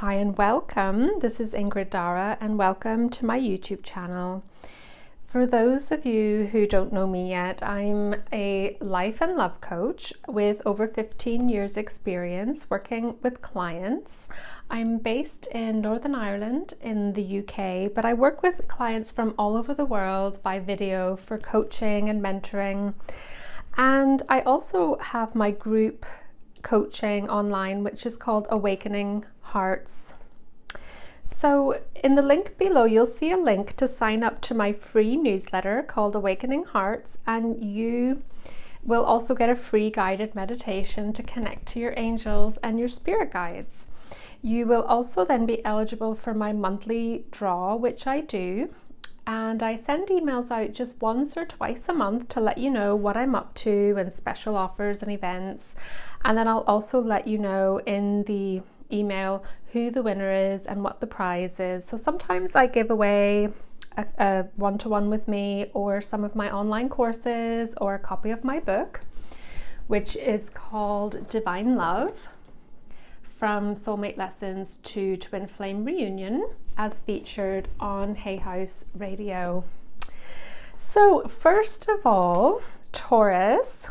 Hi and welcome. This is Ingrid Darragh and welcome to my YouTube channel. For those of you who don't know me yet, I'm a life and love coach with over 15 years experience working with clients. I'm based in Northern Ireland in the UK, but I work with clients from all over the world by video for coaching and mentoring. And I also have my group coaching online, which is called Awakening Hearts. So in the link below, you'll see a link to sign up to my free newsletter called Awakening Hearts, and you will also get a free guided meditation to connect to your angels and your spirit guides. You will also then be eligible for my monthly draw, which I do. And I send emails out just once or twice a month to let you know what I'm up to and special offers and events. And then I'll also let you know in the email who the winner is and what the prize is. So sometimes I give away a one-to-one with me, or some of my online courses, or a copy of my book, which is called Divine Love: From Soulmate Lessons to Twin Flame Reunion, as featured on Hay House Radio. So first of all, Taurus,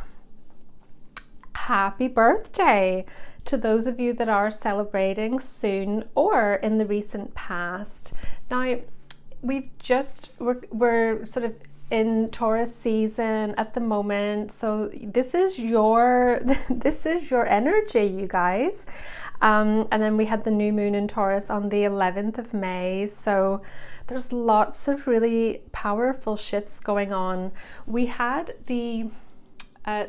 happy birthday to those of you that are celebrating soon or in the recent past. Now, we're sort of in Taurus season at the moment, so this is your energy, you guys. And then we had the new moon in Taurus on the 11th of May, so there's lots of really powerful shifts going on. We had the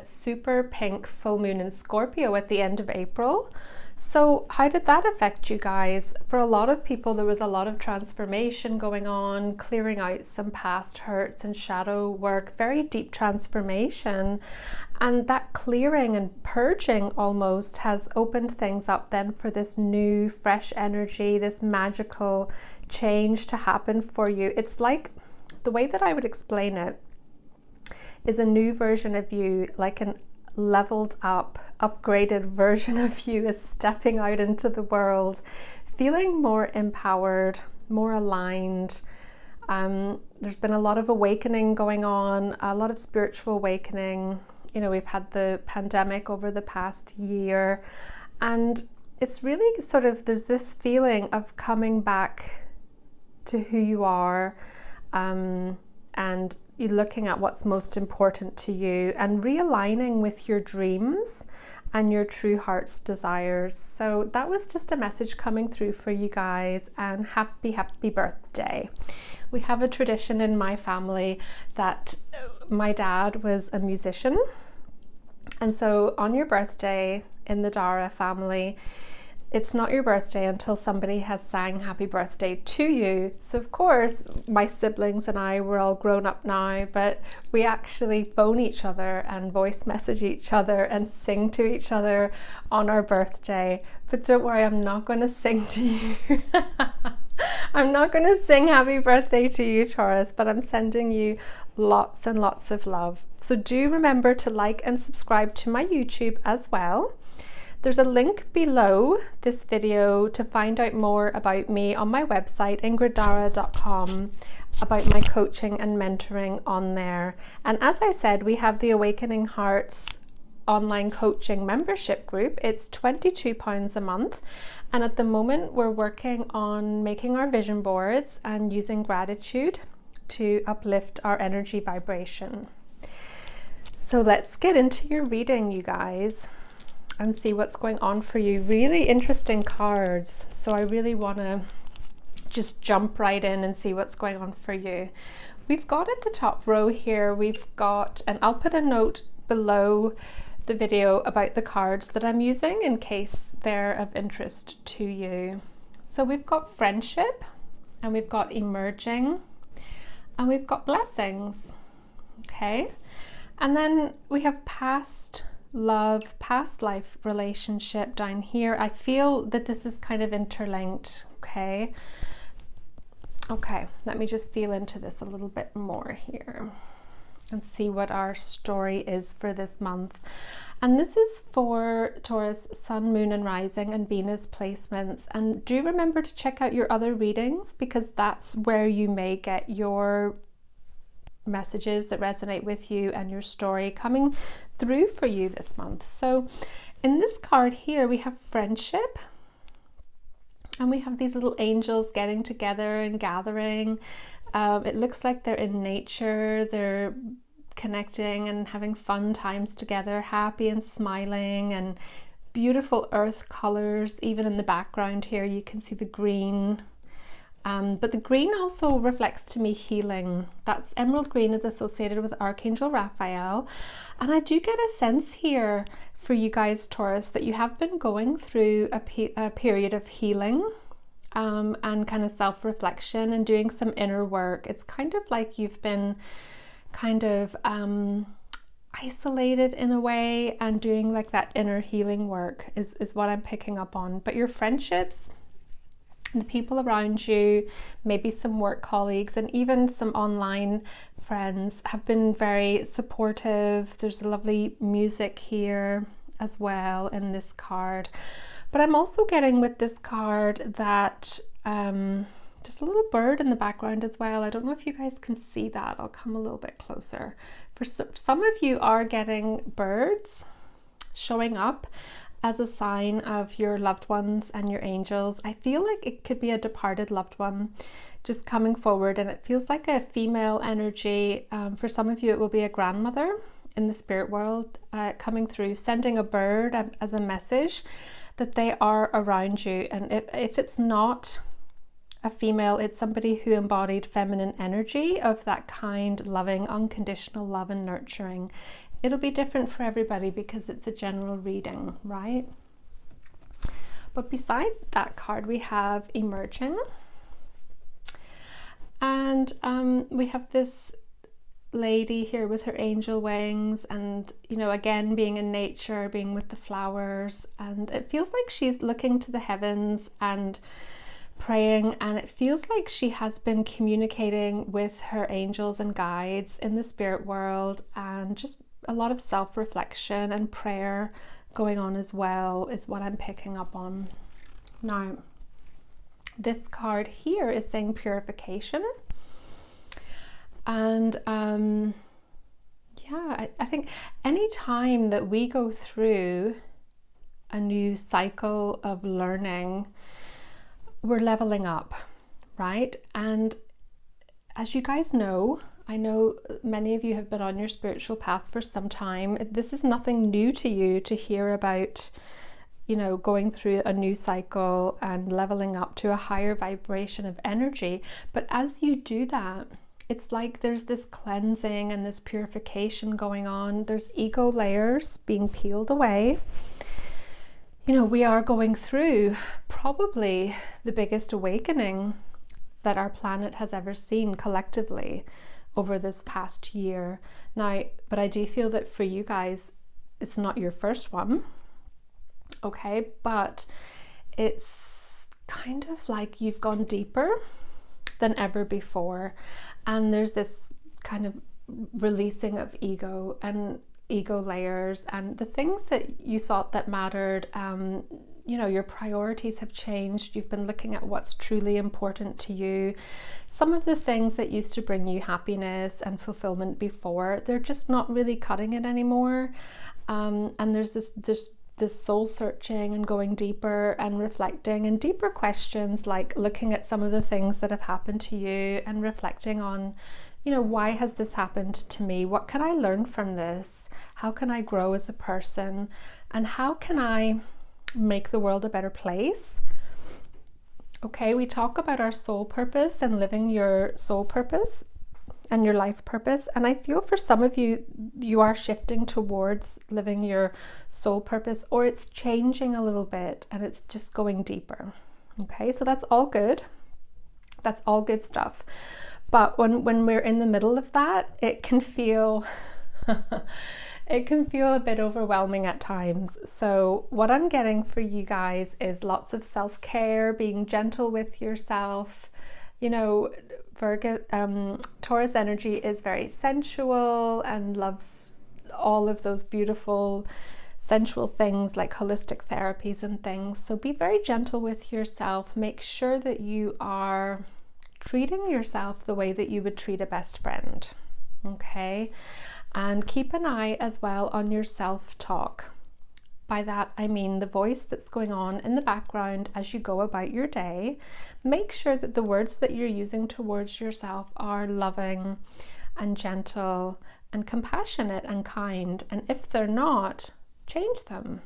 super pink full moon in Scorpio at the end of April. So how did that affect you guys? For a lot of people, there was a lot of transformation going on, clearing out some past hurts and shadow work, very deep transformation. And that clearing and purging almost has opened things up then for this new, fresh energy, this magical change to happen for you. It's like, the way that I would explain it is a new version of you, like an leveled up, upgraded version of you is stepping out into the world, feeling more empowered, more aligned. There's been a lot of awakening going on, a lot of spiritual awakening. You know, we've had the pandemic over the past year, and it's really sort of, there's this feeling of coming back to who you are, and you're looking at what's most important to you and realigning with your dreams and your true heart's desires. So that was just a message coming through for you guys, and happy birthday. We have a tradition in my family that my dad was a musician, and so on your birthday in the Darragh family, it's not your birthday until somebody has sang happy birthday to you. So of course, my siblings and I, we're all grown up now, but we actually phone each other and voice message each other and sing to each other on our birthday. But don't worry, I'm not going to sing to you. I'm not going to sing happy birthday to you, Taurus, but I'm sending you lots and lots of love. So do remember to like and subscribe to my YouTube as well. There's a link below this video to find out more about me on my website, ingriddarragh.com, about my coaching and mentoring on there. And as I said, we have the Awakening Hearts online coaching membership group. It's £22 a month. And at the moment, we're working on making our vision boards and using gratitude to uplift our energy vibration. So let's get into your reading, you guys, and see what's going on for you. Really interesting cards. So I really want to just jump right in and see what's going on for you. We've got at the top row here, we've got, and I'll put a note below the video about the cards that I'm using in case they're of interest to you. So we've got friendship, and we've got emerging, and we've got blessings. Okay. And then we have past love, past life relationship down here. I feel that this is kind of interlinked. Okay, let me just feel into this a little bit more here. and see what our story is for this month. And this is for Taurus Sun, Moon and Rising and Venus placements. And do remember to check out your other readings, because that's where you may get your messages that resonate with you and your story coming through for you this month. So in this card here, we have friendship. And we have these little angels getting together and gathering. It looks like they're in nature. They're connecting and having fun times together, happy and smiling, and beautiful earth colors. Even in the background here, you can see the green. But the green also reflects to me healing. That's emerald green is associated with Archangel Raphael. And I do get a sense here for you guys, Taurus, that you have been going through a period of healing and kind of self-reflection and doing some inner work. It's kind of like you've been kind of isolated in a way, and doing like that inner healing work is what I'm picking up on. But your friendships, the people around you, maybe some work colleagues and even some online friends have been very supportive. There's lovely music here as well in this card. But I'm also getting with this card that there's a little bird in the background as well. I don't know if you guys can see that. I'll come a little bit closer. For some of you are getting birds showing up as a sign of your loved ones and your angels. I feel like it could be a departed loved one just coming forward, and it feels like a female energy. For some of you, it will be a grandmother in the spirit world coming through, sending a bird as a message that they are around you. And if it's not a female, it's somebody who embodied feminine energy of that kind, loving, unconditional love and nurturing. It'll be different for everybody because it's a general reading, right? But beside that card, we have emerging. And we have this lady here with her angel wings, and you know, again being in nature, being with the flowers, and it feels like she's looking to the heavens and praying, and it feels like she has been communicating with her angels and guides in the spirit world, and just a lot of self-reflection and prayer going on as well is what I'm picking up on. Now, this card here is saying purification. And yeah, I think any time that we go through a new cycle of learning, we're leveling up, right? And as you guys know, I know many of you have been on your spiritual path for some time. This is nothing new to you to hear about, you know, going through a new cycle and leveling up to a higher vibration of energy. But as you do that, it's like there's this cleansing and this purification going on. There's ego layers being peeled away. You know, we are going through probably the biggest awakening that our planet has ever seen collectively over this past year. Now, but I do feel that for you guys, it's not your first one, okay? But it's kind of like you've gone deeper than ever before, and there's this kind of releasing of ego and ego layers, and the things that you thought that mattered, you know, your priorities have changed. You've been looking at what's truly important to you. Some of the things that used to bring you happiness and fulfillment before, they're just not really cutting it anymore, and there's this soul searching and going deeper and reflecting, and deeper questions like looking at some of the things that have happened to you and reflecting on, you know, why has this happened to me? What can I learn from this? How can I grow as a person? And how can I make the world a better place? Okay, we talk about our soul purpose and living your soul purpose and your life purpose, and I feel for some of you, you are shifting towards living your soul purpose, or it's changing a little bit and it's just going deeper. Okay, so that's all good. That's all good stuff. But when we're in the middle of that, it can feel it can feel a bit overwhelming at times. So what I'm getting for you guys is lots of self-care, being gentle with yourself, You know, Taurus energy is very sensual and loves all of those beautiful sensual things like holistic therapies and things. So be very gentle with yourself. Make sure that you are treating yourself the way that you would treat a best friend. Okay? And keep an eye as well on your self-talk. By that, I mean the voice that's going on in the background as you go about your day. Make sure that the words that you're using towards yourself are loving and gentle and compassionate and kind. And if they're not, change them.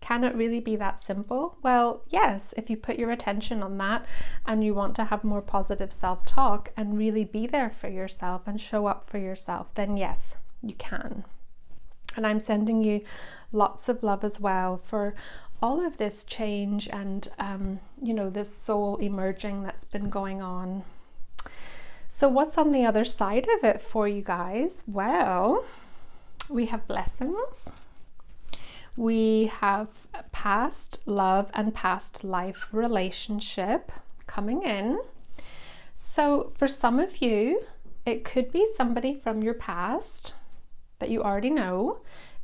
Can it really be that simple? Well, yes, if you put your attention on that and you want to have more positive self-talk and really be there for yourself and show up for yourself, then yes, you can. And I'm sending you lots of love as well for all of this change and, you know, this soul emerging that's been going on. So what's on the other side of it for you guys? Well, we have blessings. We have past love and past life relationship coming in. So for some of you, it could be somebody from your past that you already know,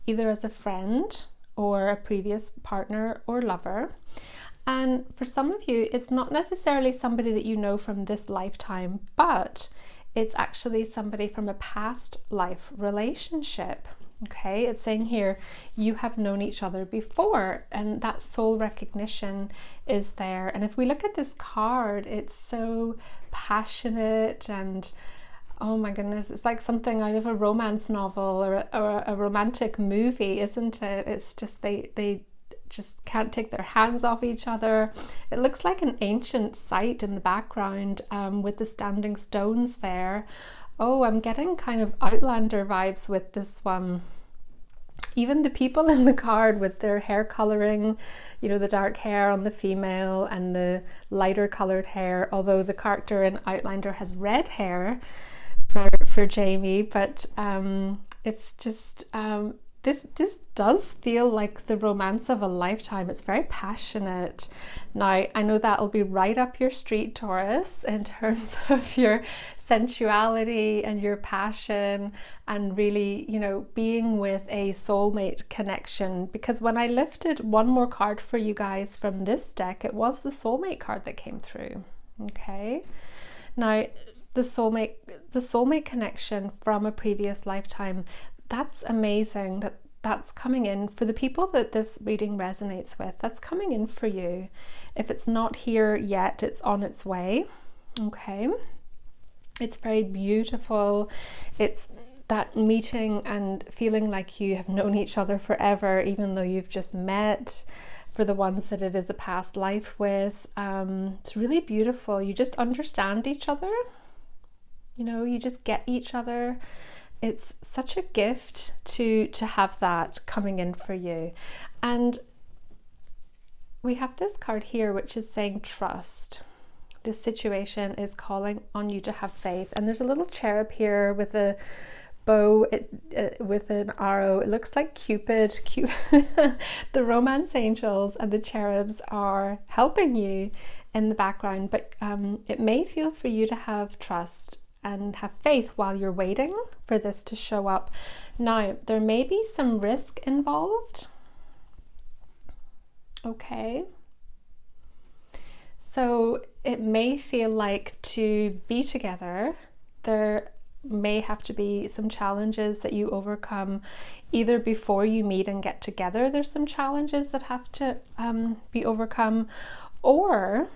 either as a friend or a previous partner or lover. And for some of you, it's not necessarily somebody that you know from this lifetime, but it's actually somebody from a past life relationship. Okay, it's saying here, you have known each other before, and that soul recognition is there. And if we look at this card, it's so passionate and oh my goodness, it's like something out of a romance novel or a romantic movie, isn't it? It's just they just can't take their hands off each other. It looks like an ancient site in the background with the standing stones there. Oh, I'm getting kind of Outlander vibes with this one. Even the people in the card with their hair coloring, you know, the dark hair on the female and the lighter colored hair, although the character in Outlander has red hair for Jamie, but it's just this does feel like the romance of a lifetime. It's very passionate. Now, I know that'll be right up your street, Taurus, in terms of your sensuality and your passion and really, you know, being with a soulmate connection. Because when I lifted one more card for you guys from this deck, it was the soulmate card that came through. Okay. Now, the soulmate connection from a previous lifetime, that's amazing that's coming in for the people that this reading resonates with. That's coming in for you. If it's not here yet, it's on its way. Okay. It's very beautiful. It's that meeting and feeling like you have known each other forever, even though you've just met. For the ones that it is a past life with, it's really beautiful. You just understand each other. You know, you just get each other. It's such a gift to have that coming in for you. And we have this card here which is saying trust. This situation is calling on you to have faith. And there's a little cherub here with a bow with an arrow. It looks like Cupid. The romance angels and the cherubs are helping you in the background, but it may feel for you to have trust and have faith while you're waiting for this to show up. Now, there may be some risk involved. Okay. So it may feel like to be together, there may have to be some challenges that you overcome either before you meet and get together. There's some challenges that have to be overcome, or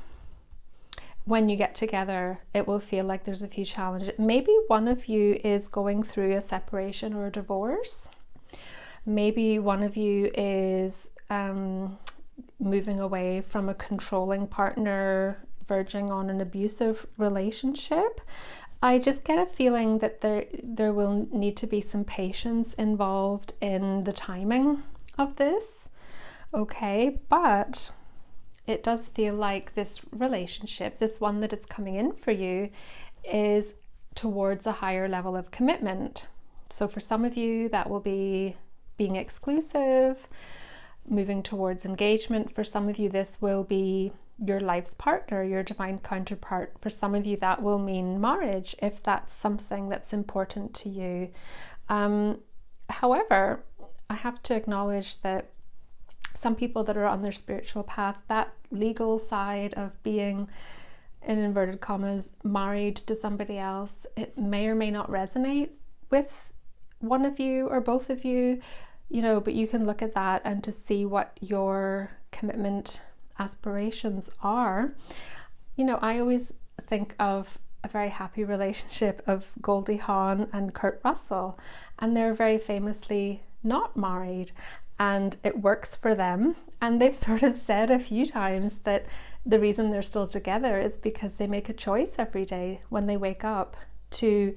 when you get together, it will feel like there's a few challenges. Maybe one of you is going through a separation or a divorce. Maybe one of you is moving away from a controlling partner, verging on an abusive relationship. I just get a feeling that there will need to be some patience involved in the timing of this. Okay, but it does feel like this relationship, this one that is coming in for you, is towards a higher level of commitment. So for some of you, that will be being exclusive, moving towards engagement. For some of you, this will be your life's partner, your divine counterpart. For some of you, that will mean marriage, if that's something that's important to you. However, I have to acknowledge that some people that are on their spiritual path, that legal side of being, in inverted commas, married to somebody else, it may or may not resonate with one of you or both of you, but you can look at that and to see what your commitment aspirations are. I always think of a very happy relationship of Goldie Hawn and Kurt Russell, and they're very famously not married, and it works for them. And they've sort of said a few times that the reason they're still together is because they make a choice every day when they wake up to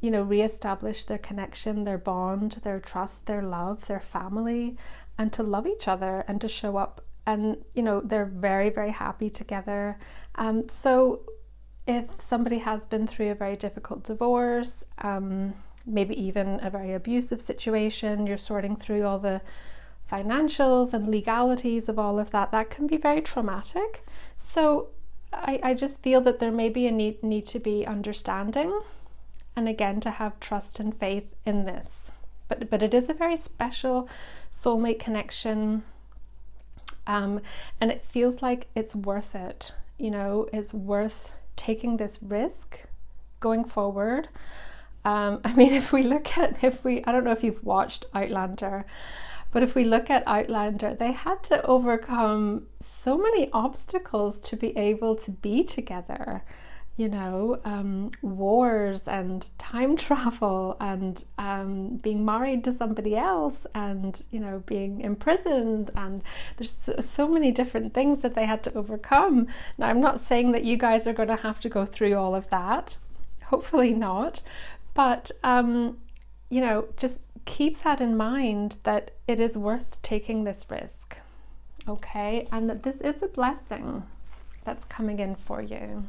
reestablish their connection, their bond, their trust, their love, their family, and to love each other and to show up. And they're very, very happy together. So if somebody has been through a very difficult divorce, maybe even a very abusive situation, you're sorting through all the financials and legalities of all of that, that can be very traumatic. So I just feel that there may be a need to be understanding, and again, to have trust and faith in this. But it is a very special soulmate connection, and it feels like it's worth it. It's worth taking this risk going forward. I mean, I don't know if you've watched Outlander, but if we look at Outlander, they had to overcome so many obstacles to be able to be together. Wars and time travel and being married to somebody else and being imprisoned, and there's so many different things that they had to overcome. Now, I'm not saying that you guys are going to have to go through all of that, hopefully not, but just keep that in mind, that it is worth taking this risk, okay, and that this is a blessing that's coming in for you.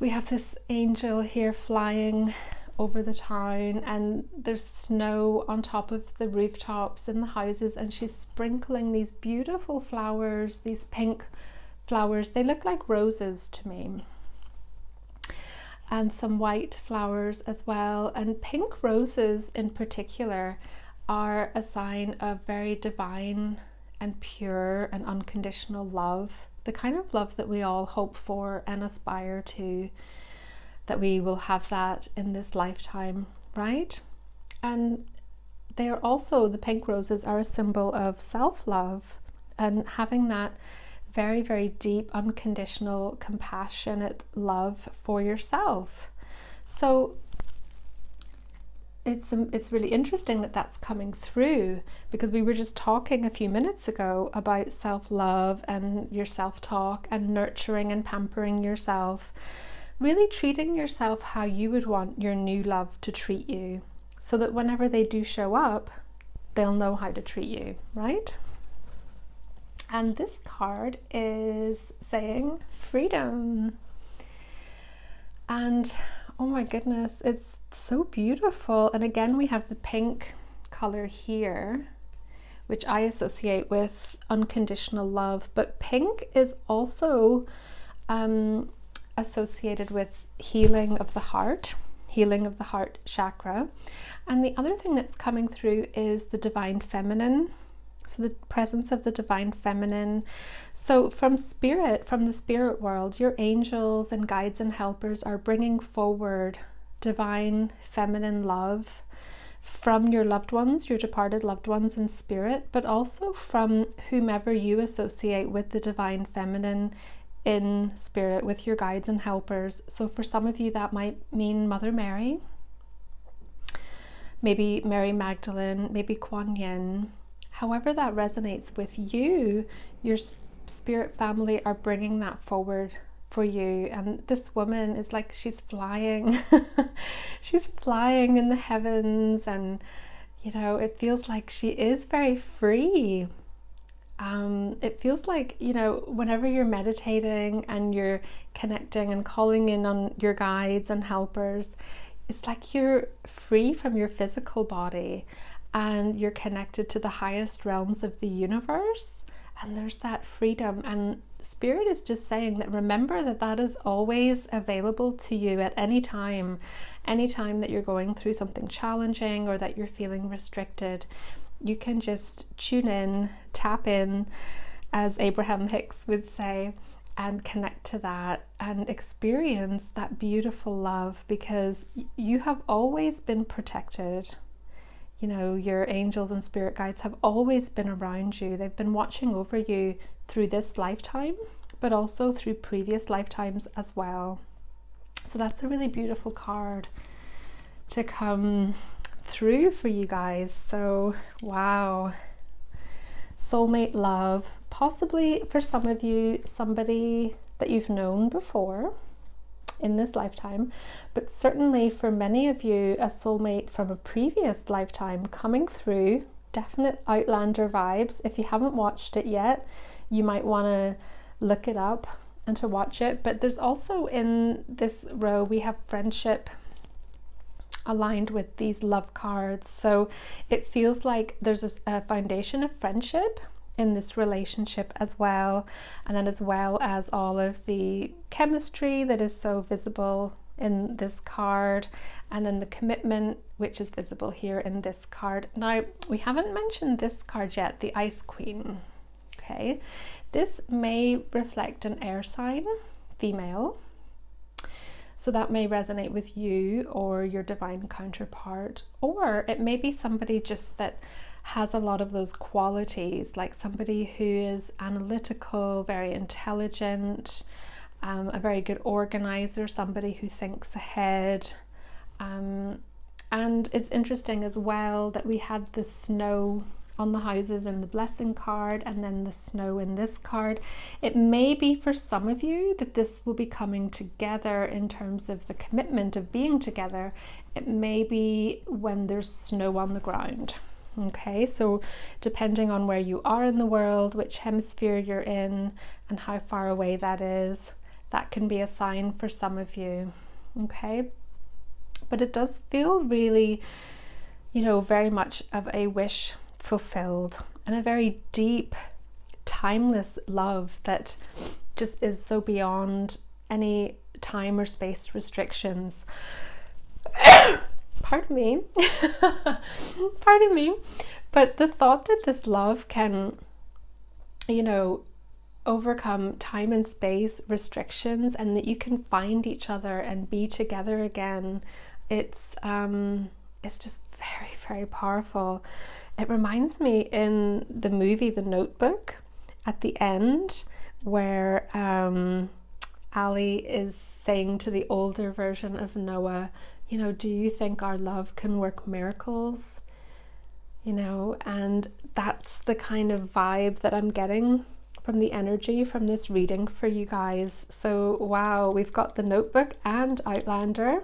We have this angel here flying over the town, and there's snow on top of the rooftops in the houses, and she's sprinkling these beautiful flowers, these pink flowers. They look like roses to me, and some white flowers as well. And pink roses in particular are a sign of very divine and pure and unconditional love, the kind of love that we all hope for and aspire to, that we will have that in this lifetime, right? And they are also, the pink roses are a symbol of self-love and having that very, very deep, unconditional, compassionate love for yourself. So it's really interesting that that's coming through, because we were just talking a few minutes ago about self-love and your self-talk and nurturing and pampering yourself, really treating yourself how you would want your new love to treat you, so that whenever they do show up, they'll know how to treat you, right? And this card is saying freedom. And oh my goodness, it's so beautiful. And again, we have the pink color here, which I associate with unconditional love. But pink is also associated with healing of the heart chakra. And the other thing that's coming through is the divine feminine. So the presence of the divine feminine. So from the spirit world, your angels and guides and helpers are bringing forward divine feminine love from your loved ones, your departed loved ones in spirit, but also from whomever you associate with the divine feminine in spirit, with your guides and helpers. So for some of you, that might mean Mother Mary, maybe Mary Magdalene, maybe Kuan Yin. However that resonates with you, your spirit family are bringing that forward for you. And this woman is like, she's flying. She's flying in the heavens, and it feels like she is very free. It feels like, whenever you're meditating and you're connecting and calling in on your guides and helpers, it's like you're free from your physical body and you're connected to the highest realms of the universe, and there's that freedom. And Spirit is just saying that remember that that is always available to you at any time that you're going through something challenging or that you're feeling restricted. You can just tune in, tap in, as Abraham Hicks would say, and connect to that and experience that beautiful love, because you have always been protected. You know, your angels and spirit guides have always been around you. They've been watching over you through this lifetime, but also through previous lifetimes as well. So that's a really beautiful card to come through for you guys. So wow, soulmate love, possibly for some of you somebody that you've known before in this lifetime, but certainly for many of you a soulmate from a previous lifetime coming through. Definite Outlander vibes. If you haven't watched it yet, you might want to look it up and to watch it. But there's also in this row we have friendship aligned with these love cards, so it feels like there's a foundation of friendship in this relationship as well, and then as well as all of the chemistry that is so visible in this card, and then the commitment which is visible here in this card. Now we haven't mentioned this card yet, the Ice Queen. Okay, this may reflect an air sign, female, so that may resonate with you or your divine counterpart, or it may be somebody just that has a lot of those qualities, like somebody who is analytical, very intelligent, a very good organizer, somebody who thinks ahead. And it's interesting as well that we had the snow on the houses in the blessing card, and then the snow in this card. It may be for some of you that this will be coming together in terms of the commitment of being together. It may be when there's snow on the ground. Okay, so depending on where you are in the world, which hemisphere you're in, and how far away that is, that can be a sign for some of you. Okay, but it does feel really, you know, very much of a wish fulfilled, and a very deep, timeless love that just is so beyond any time or space restrictions. Pardon me. Pardon me. But the thought that this love can, you know, overcome time and space restrictions, and that you can find each other and be together again, it's just very, very powerful. It reminds me in the movie The Notebook at the end, where Ali is saying to the older version of Noah, you know, do you think our love can work miracles? You know, and that's the kind of vibe that I'm getting from the energy from this reading for you guys. So wow, we've got The Notebook and Outlander.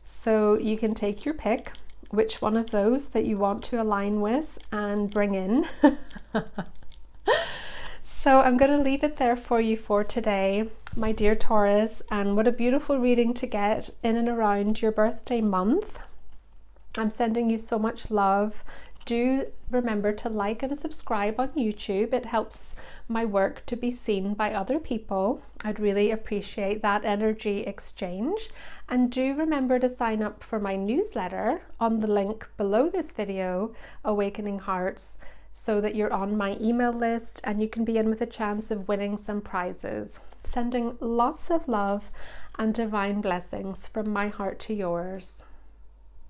So you can take your pick, which one of those that you want to align with and bring in. So I'm going to leave it there for you for today, my dear Taurus, and what a beautiful reading to get in and around your birthday month. I'm sending you so much love. Do remember to like and subscribe on YouTube. It helps my work to be seen by other people. I'd really appreciate that energy exchange. And do remember to sign up for my newsletter on the link below this video, Awakening Hearts, so that you're on my email list and you can be in with a chance of winning some prizes. Sending lots of love and divine blessings from my heart to yours.